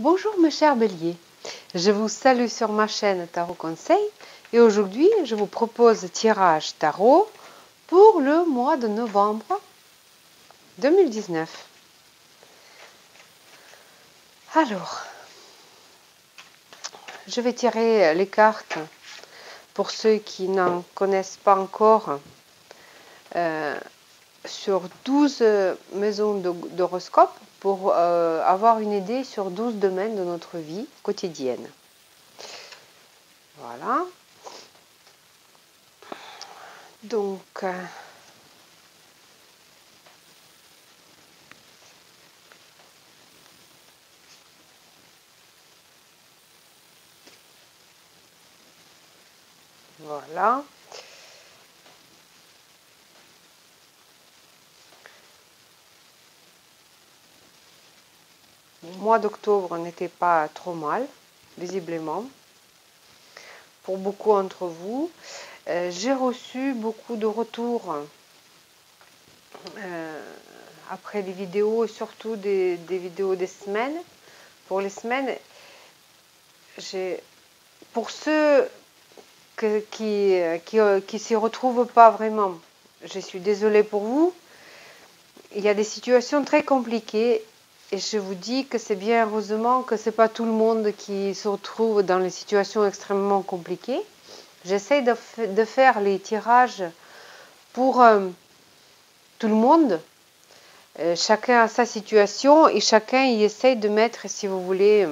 Bonjour mes chers béliers, je vous salue sur ma chaîne Tarot Conseil et aujourd'hui je vous propose tirage tarot pour le mois de novembre 2019. Alors, je vais tirer les cartes pour ceux qui n'en connaissent pas encore sur 12 maisons d'horoscope pour avoir une idée sur 12 domaines de notre vie quotidienne. Voilà. Donc, voilà. Le mois d'octobre n'était pas trop mal, visiblement, pour beaucoup d'entre vous. J'ai reçu beaucoup de retours après les vidéos, surtout des vidéos des semaines. Pour les semaines, pour ceux qui s'y retrouvent pas vraiment, je suis désolée pour vous. Il y a des situations très compliquées. Et je vous dis que c'est bien heureusement que ce n'est pas tout le monde qui se retrouve dans les situations extrêmement compliquées. J'essaie de faire les tirages pour tout le monde. Chacun a sa situation et chacun y essaie de mettre, si vous voulez,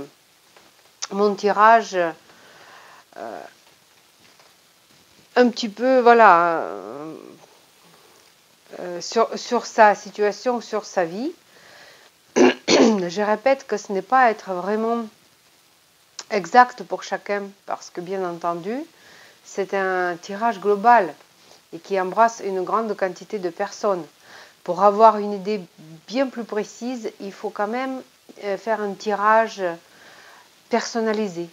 mon tirage un petit peu, voilà, sur sa situation, sur sa vie. Je répète que ce n'est pas être vraiment exact pour chacun, parce que bien entendu, c'est un tirage global et qui embrasse une grande quantité de personnes. Pour avoir une idée bien plus précise, il faut quand même faire un tirage personnalisé.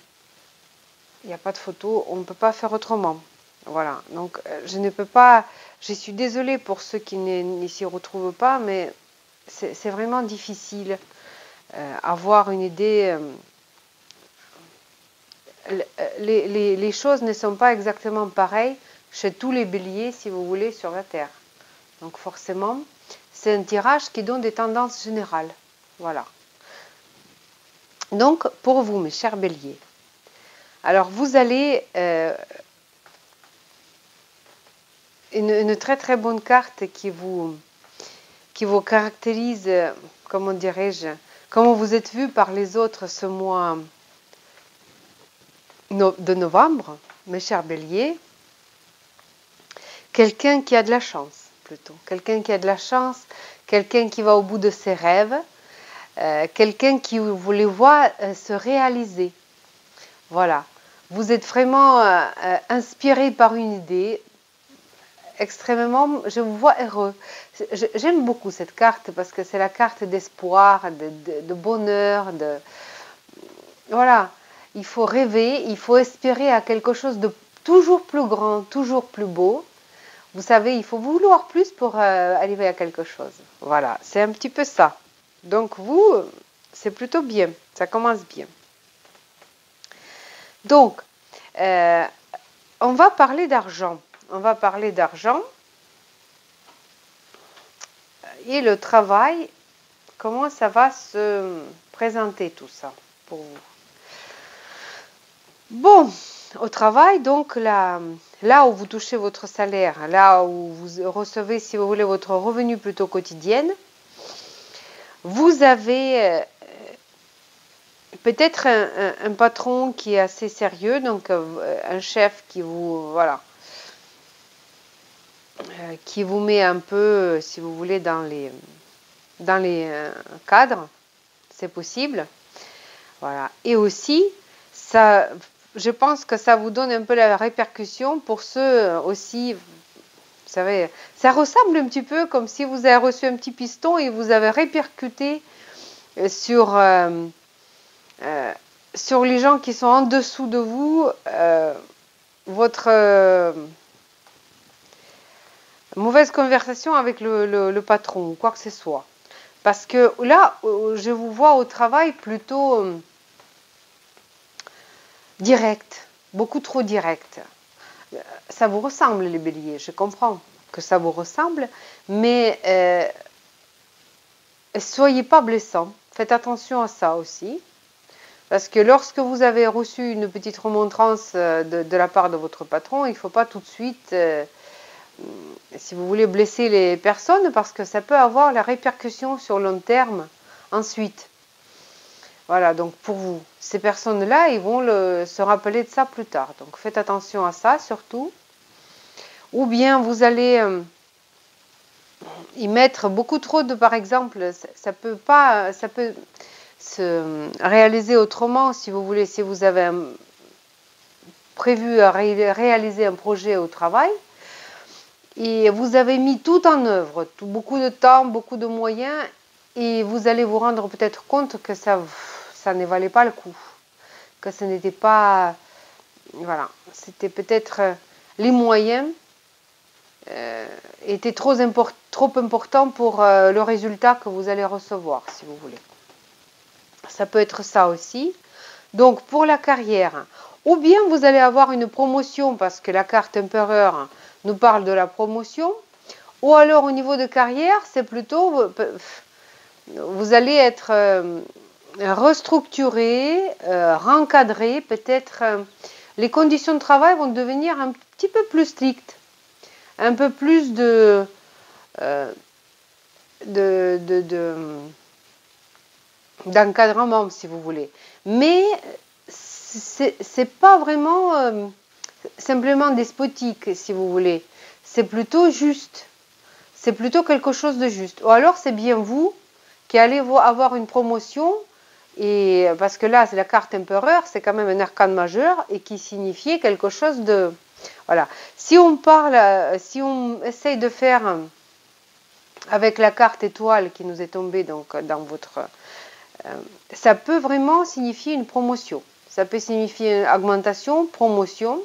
Il n'y a pas de photo, on ne peut pas faire autrement. Voilà, donc je ne peux pas, je suis désolée pour ceux qui ne s'y retrouvent pas, mais c'est vraiment difficile avoir une idée. Les choses ne sont pas exactement pareilles chez tous les béliers, si vous voulez, sur la Terre. Donc forcément, c'est un tirage qui donne des tendances générales. Voilà. Donc, pour vous, mes chers béliers, alors vous allez... une très très bonne carte qui vous caractérise, comment dirais-je, comment vous êtes vu par les autres ce mois de novembre, mes chers béliers. Quelqu'un qui a de la chance, plutôt. Quelqu'un qui a de la chance, quelqu'un qui va au bout de ses rêves, quelqu'un qui vous les voit se réaliser. Voilà. Vous êtes vraiment inspiré par une idée, extrêmement, je vous vois heureux. J'aime beaucoup cette carte parce que c'est la carte d'espoir, de bonheur, voilà. Il faut rêver, il faut espérer à quelque chose de toujours plus grand, toujours plus beau. Vous savez, il faut vouloir plus pour arriver à quelque chose. Voilà, c'est un petit peu ça. Donc vous, c'est plutôt bien, ça commence bien. Donc, on va parler d'argent. On va parler d'argent et le travail, comment ça va se présenter tout ça pour vous. Bon, au travail, donc là où vous touchez votre salaire, là où vous recevez, si vous voulez, votre revenu plutôt quotidien, vous avez peut-être un patron qui est assez sérieux, donc un chef qui vous, voilà, qui vous met un peu, si vous voulez, dans les cadres, c'est possible. Voilà. Et aussi, ça, je pense que ça vous donne un peu la répercussion pour ceux aussi, vous savez, ça ressemble un petit peu comme si vous avez reçu un petit piston et vous avez répercuté sur les gens qui sont en dessous de vous, votre mauvaise conversation avec le patron ou quoi que ce soit. Parce que là, je vous vois au travail plutôt direct, beaucoup trop direct. Ça vous ressemble les béliers, je comprends que ça vous ressemble, mais soyez pas blessants. Faites attention à ça aussi. Parce que lorsque vous avez reçu une petite remontrance de la part de votre patron, il ne faut pas tout de suite, si vous voulez, blesser les personnes parce que ça peut avoir la répercussion sur long terme ensuite. Voilà, donc pour vous, ces personnes-là, ils vont se rappeler de ça plus tard. Donc faites attention à ça surtout. Ou bien vous allez y mettre beaucoup trop de, par exemple, ça peut se réaliser autrement si vous voulez, si vous avez prévu à réaliser un projet au travail et vous avez mis tout en œuvre, beaucoup de temps, beaucoup de moyens et vous allez vous rendre peut-être compte que ça ne valait pas le coup, que ce n'était pas, voilà, c'était peut-être les moyens étaient trop importants pour le résultat que vous allez recevoir, si vous voulez. Ça peut être ça aussi. Donc pour la carrière, ou bien vous allez avoir une promotion parce que la carte empereur nous parle de la promotion, ou alors au niveau de carrière, c'est plutôt, vous allez être restructuré, rencadré, peut-être les conditions de travail vont devenir un petit peu plus strictes, un peu plus d'encadrement si vous voulez. Mais c'est pas vraiment simplement despotique si vous voulez. C'est plutôt juste. C'est plutôt quelque chose de juste. Ou alors c'est bien vous qui allez avoir une promotion. Et parce que là, c'est la carte empereur, c'est quand même un arcane majeur et qui signifiait quelque chose de... Voilà. Si on parle, si on essaye de faire avec la carte étoile qui nous est tombée donc dans votre... ça peut vraiment signifier une promotion. Ça peut signifier une augmentation, promotion.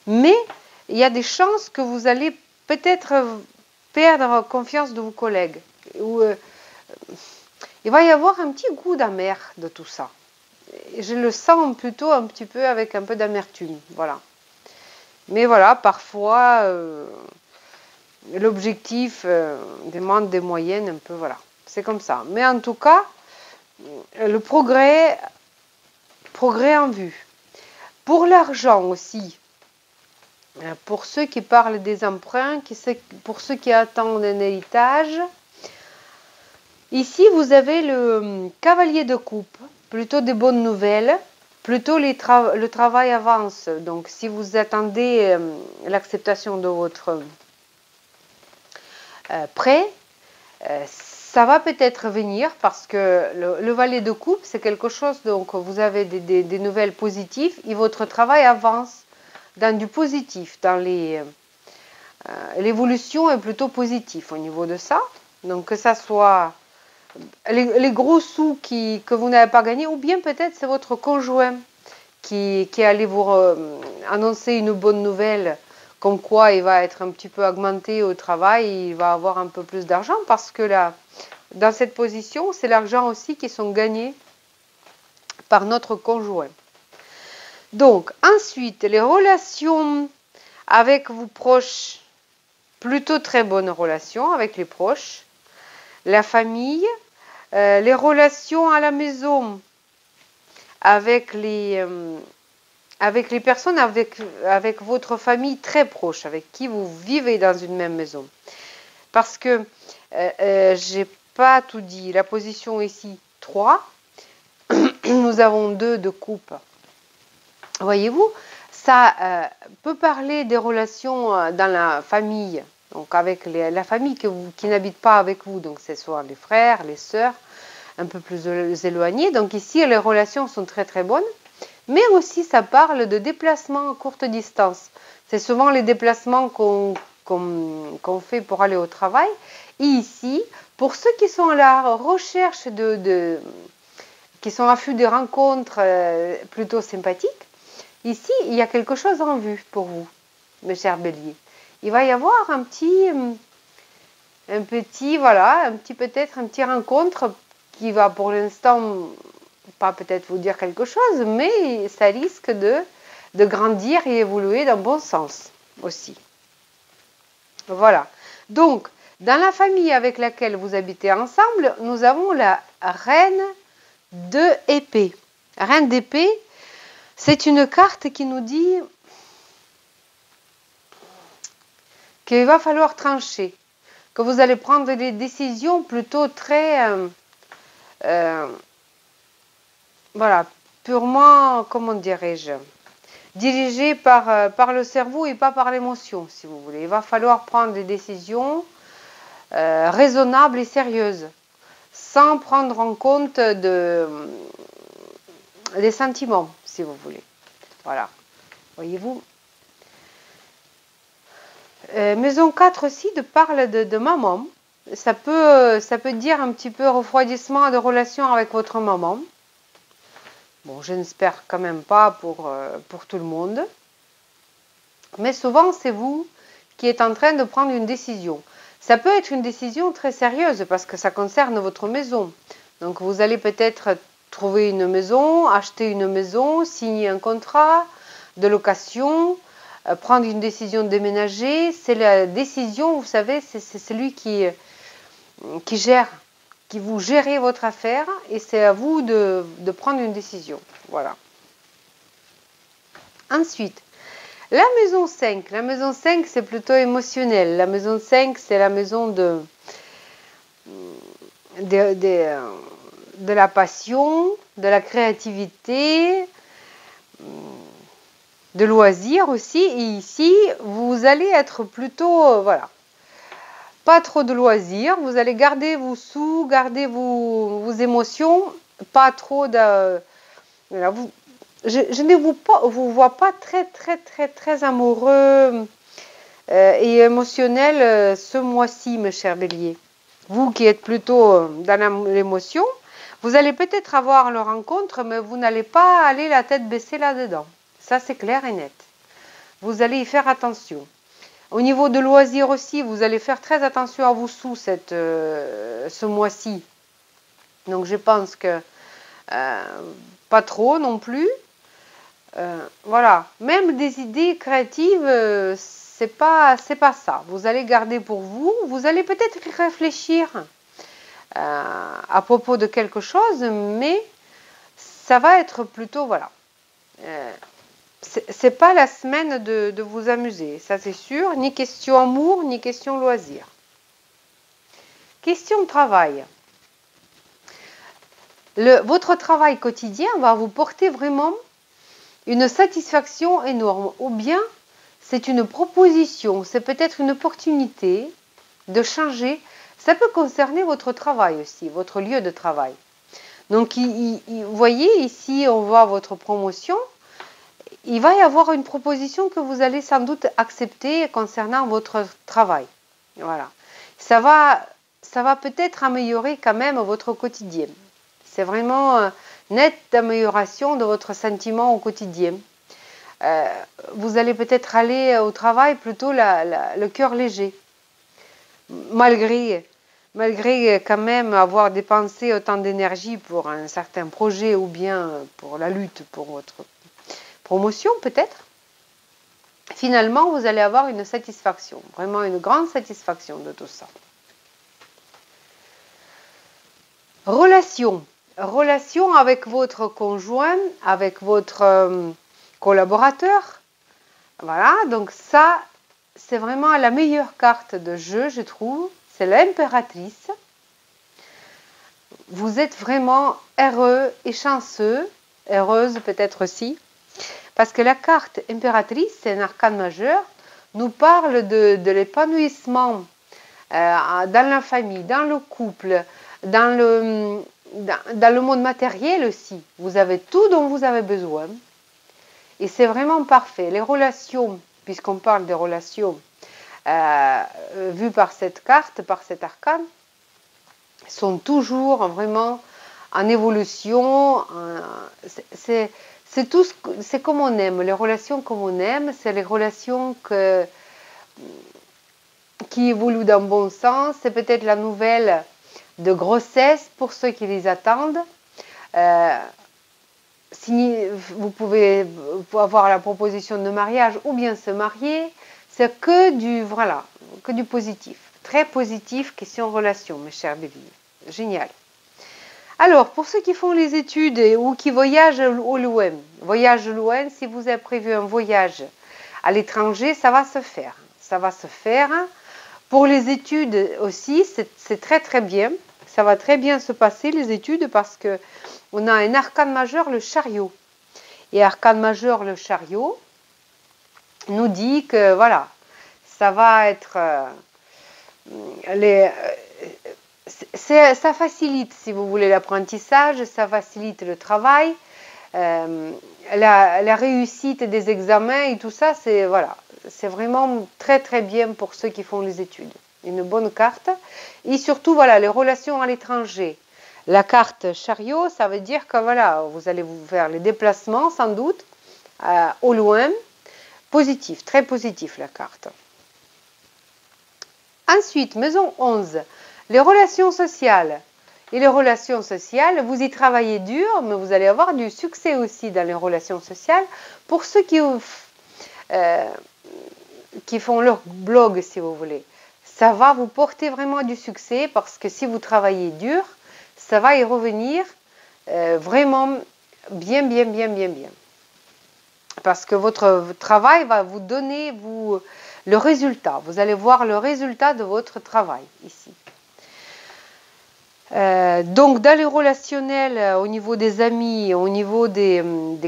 Mais il y a des chances que vous allez peut-être perdre confiance de vos collègues. Ou, il va y avoir un petit goût d'amer de tout ça. Je le sens plutôt un petit peu avec un peu d'amertume. Voilà. Mais voilà, parfois, l'objectif demande des moyennes un peu, voilà. C'est comme ça. Mais en tout cas, le progrès en vue. Pour l'argent aussi, pour ceux qui parlent des emprunts, pour ceux qui attendent un héritage, ici vous avez le cavalier de coupe, plutôt des bonnes nouvelles, plutôt le travail avance. Donc si vous attendez l'acceptation de votre prêt, ça va peut-être venir parce que le valet de coupe, c'est quelque chose, donc vous avez des nouvelles positives et votre travail avance dans du positif, dans l'évolution est plutôt positive au niveau de ça. Donc que ça soit les gros sous que vous n'avez pas gagnés, ou bien peut-être c'est votre conjoint qui allait vous annoncer une bonne nouvelle, comme quoi il va être un petit peu augmenté au travail, il va avoir un peu plus d'argent parce que là, dans cette position, c'est l'argent aussi qui sont gagnés par notre conjoint. Donc, ensuite, les relations avec vos proches, plutôt très bonnes relations avec les proches, la famille, les relations à la maison avec les personnes, avec votre famille très proche, avec qui vous vivez dans une même maison. Parce que j'ai pas tout dit. La position ici, 3. Nous avons 2 de coupe. Voyez-vous, ça peut parler des relations dans la famille, donc avec la famille qui n'habite pas avec vous, donc c'est soit les frères, les sœurs, un peu plus éloignés. Donc ici, les relations sont très très bonnes, mais aussi ça parle de déplacements à courte distance. C'est souvent les déplacements qu'on fait pour aller au travail. Et ici, pour ceux qui sont à la recherche qui sont à l'affût de rencontres plutôt sympathiques, ici, il y a quelque chose en vue pour vous, mes chers béliers. Il va y avoir peut-être un petit rencontre qui va pour l'instant pas peut-être vous dire quelque chose, mais ça risque de grandir et évoluer dans le bon sens aussi. Voilà. Donc, dans la famille avec laquelle vous habitez ensemble, nous avons la reine de épée. Reine d'épée, c'est une carte qui nous dit qu'il va falloir trancher, que vous allez prendre des décisions plutôt très, voilà, purement, comment dirais-je, dirigées par le cerveau et pas par l'émotion, si vous voulez. Il va falloir prendre des décisions raisonnables et sérieuses, sans prendre en compte des sentiments, si vous voulez. Voilà, voyez-vous. Maison 4 aussi parle de maman. Ça peut dire un petit peu refroidissement de relation avec votre maman. Bon, je n'espère quand même pas pour tout le monde. Mais souvent, c'est vous qui êtes en train de prendre une décision. Ça peut être une décision très sérieuse parce que ça concerne votre maison. Donc, vous allez peut-être trouver une maison, acheter une maison, signer un contrat de location, prendre une décision de déménager. C'est la décision, vous savez, c'est celui qui gère, qui vous gérez votre affaire et c'est à vous de prendre une décision. Voilà. Ensuite, la maison 5. La maison 5, c'est plutôt émotionnel. La maison 5, c'est la maison de la passion, de la créativité, de loisirs aussi. Et ici, vous allez être plutôt, voilà, pas trop de loisirs. Vous allez garder vos sous, garder vos émotions, pas trop de... Voilà, je ne vous vois pas très amoureux et émotionnel ce mois-ci, mes chers béliers. Vous qui êtes plutôt dans l'émotion, vous allez peut-être avoir le rencontre, mais vous n'allez pas aller la tête baissée là-dedans. Ça, c'est clair et net. Vous allez y faire attention. Au niveau de loisirs aussi, vous allez faire très attention à vos sous ce mois-ci. Donc, je pense que pas trop non plus. Voilà. Même des idées créatives, c'est pas ça. Vous allez garder pour vous. Vous allez peut-être réfléchir à propos de quelque chose, mais ça va être plutôt, voilà. C'est pas la semaine de vous amuser, ça c'est sûr. Ni question amour, ni question loisir. Question travail. Votre travail quotidien va vous porter vraiment une satisfaction énorme. Ou bien, c'est une proposition, c'est peut-être une opportunité de changer. Ça peut concerner votre travail aussi, votre lieu de travail. Donc, vous voyez, ici, on voit votre promotion. Il va y avoir une proposition que vous allez sans doute accepter concernant votre travail. Voilà. Ça va peut-être améliorer quand même votre quotidien. C'est vraiment nette amélioration de votre sentiment au quotidien. Vous allez peut-être aller au travail plutôt le cœur léger. Malgré quand même avoir dépensé autant d'énergie pour un certain projet ou bien pour la lutte pour votre promotion peut-être, finalement vous allez avoir une satisfaction, vraiment une grande satisfaction de tout ça. Relation avec votre conjoint, avec votre collaborateur. Voilà, donc ça, c'est vraiment la meilleure carte de jeu, je trouve. C'est l'impératrice. Vous êtes vraiment heureux et chanceux, heureuse peut-être aussi, parce que la carte impératrice, c'est un arcane majeur, nous parle de l'épanouissement dans la famille, dans le couple, dans le monde matériel aussi. Vous avez tout dont vous avez besoin. Et c'est vraiment parfait. Les relations, puisqu'on parle des relations vues par cette carte, par cet arcane, sont toujours vraiment en évolution. C'est comme on aime. Les relations comme on aime, c'est les relations qui évoluent dans le bon sens. C'est peut-être la nouvelle de grossesse pour ceux qui les attendent. vous pouvez avoir la proposition de mariage ou bien se marier. C'est que du positif. Très positif, question relation, mes chers béliers. Génial. Alors, pour ceux qui font les études ou qui voyagent au loin, si vous avez prévu un voyage à l'étranger, ça va se faire. Ça va se faire. Pour les études aussi, c'est très très bien. Ça va très bien se passer, les études, parce que on a un arcane majeur, le chariot. Et arcane majeur, le chariot, nous dit que voilà, ça va être ça facilite, si vous voulez, l'apprentissage, ça facilite le travail, la réussite des examens et tout ça, c'est voilà, c'est vraiment très très bien pour ceux qui font les études. Une bonne carte. Et surtout, voilà, les relations à l'étranger. La carte chariot, ça veut dire que voilà, vous allez vous faire les déplacements sans doute au loin. Positif, très positif la carte. Ensuite, maison 11, les relations sociales. Et les relations sociales, vous y travaillez dur, mais vous allez avoir du succès aussi dans les relations sociales. Pour ceux qui font leur blog, si vous voulez, ça va vous porter vraiment du succès parce que si vous travaillez dur, ça va y revenir vraiment bien, bien, bien, bien, bien. Parce que votre travail va vous donner le résultat. Vous allez voir le résultat de votre travail ici. Donc, dans les relationnels, au niveau des amis, au niveau des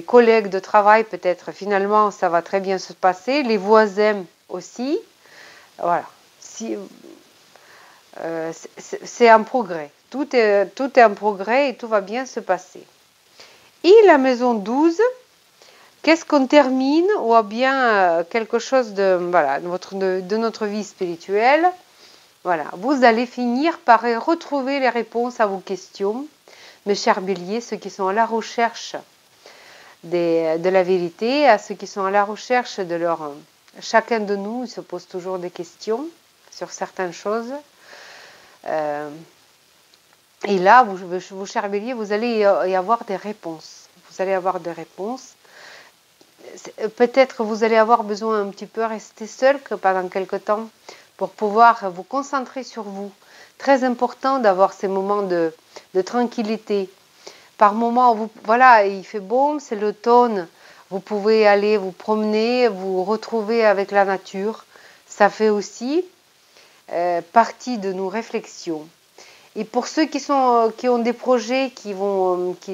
collègues de travail, peut-être finalement, ça va très bien se passer. Les voisins aussi. Voilà. C'est un progrès. Tout est un progrès et tout va bien se passer. Et la maison 12, qu'est-ce qu'on termine ou bien quelque chose de, voilà, de notre vie spirituelle. Voilà, vous allez finir par retrouver les réponses à vos questions, mes chers béliers, ceux qui sont à la recherche de la vérité, à ceux qui sont à la recherche de leur... Chacun de nous se pose toujours des questions sur certaines choses. Et là, vous, chers béliers, vous allez y avoir des réponses. Vous allez avoir des réponses. Peut-être vous allez avoir besoin un petit peu rester seul pendant quelque temps pour pouvoir vous concentrer sur vous. Très important d'avoir ces moments de tranquillité. Par moments, voilà, il fait beau, c'est l'automne. Vous pouvez aller vous promener, vous retrouver avec la nature. Ça fait aussi partie de nos réflexions. Et pour ceux qui ont des projets qui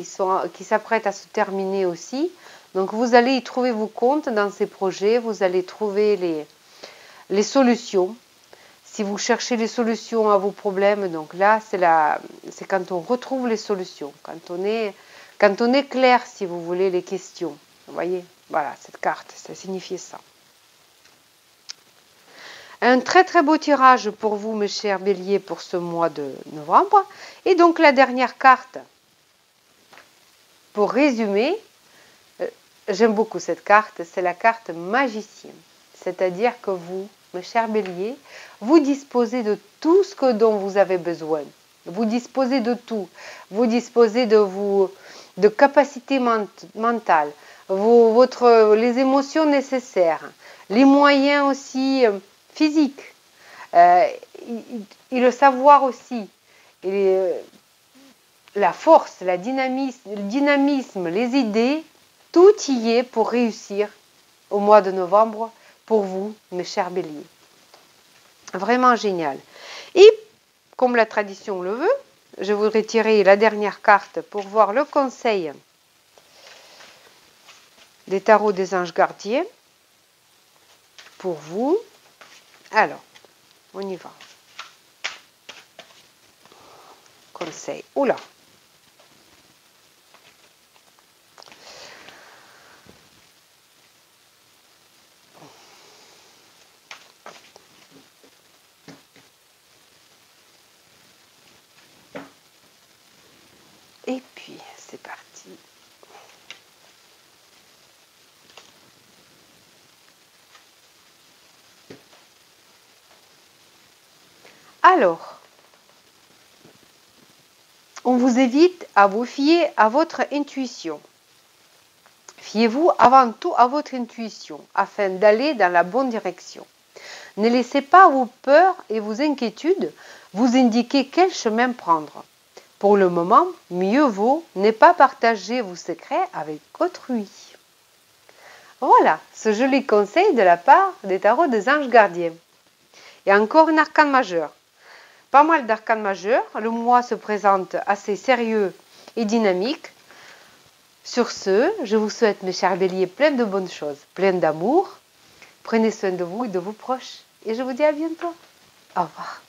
s'apprêtent à se terminer aussi, donc vous allez y trouver vos comptes dans ces projets, vous allez trouver les solutions. Si vous cherchez les solutions à vos problèmes, donc là, c'est quand on retrouve les solutions, quand on est clair, si vous voulez, les questions. Vous voyez, voilà, cette carte, ça signifie ça. Un très très beau tirage pour vous, mes chers béliers, pour ce mois de novembre. Et donc la dernière carte, pour résumer, j'aime beaucoup cette carte, c'est la carte magicien. C'est-à-dire que vous, mes chers béliers, vous disposez de tout ce dont vous avez besoin. Vous disposez de tout. Vous disposez de capacités mentales, les émotions nécessaires, les moyens aussi physiques, et le savoir aussi, et la force, le dynamisme, les idées, tout y est pour réussir au mois de novembre pour vous, mes chers béliers. Vraiment génial. Et comme la tradition le veut, je voudrais tirer la dernière carte pour voir le conseil des tarots des anges gardiens pour vous. Alors, on y va. Conseil. Oula. Et puis, c'est parti. Alors, on vous évite à vous fier à votre intuition. Fiez-vous avant tout à votre intuition afin d'aller dans la bonne direction. Ne laissez pas vos peurs et vos inquiétudes vous indiquer quel chemin prendre. Pour le moment, mieux vaut ne pas partager vos secrets avec autrui. Voilà, ce joli conseil de la part des tarots des anges gardiens. Et encore un arcane majeur. Pas mal d'arcanes majeurs. Le mois se présente assez sérieux et dynamique. Sur ce, je vous souhaite, mes chers béliers, plein de bonnes choses, plein d'amour. Prenez soin de vous et de vos proches. Et je vous dis à bientôt. Au revoir.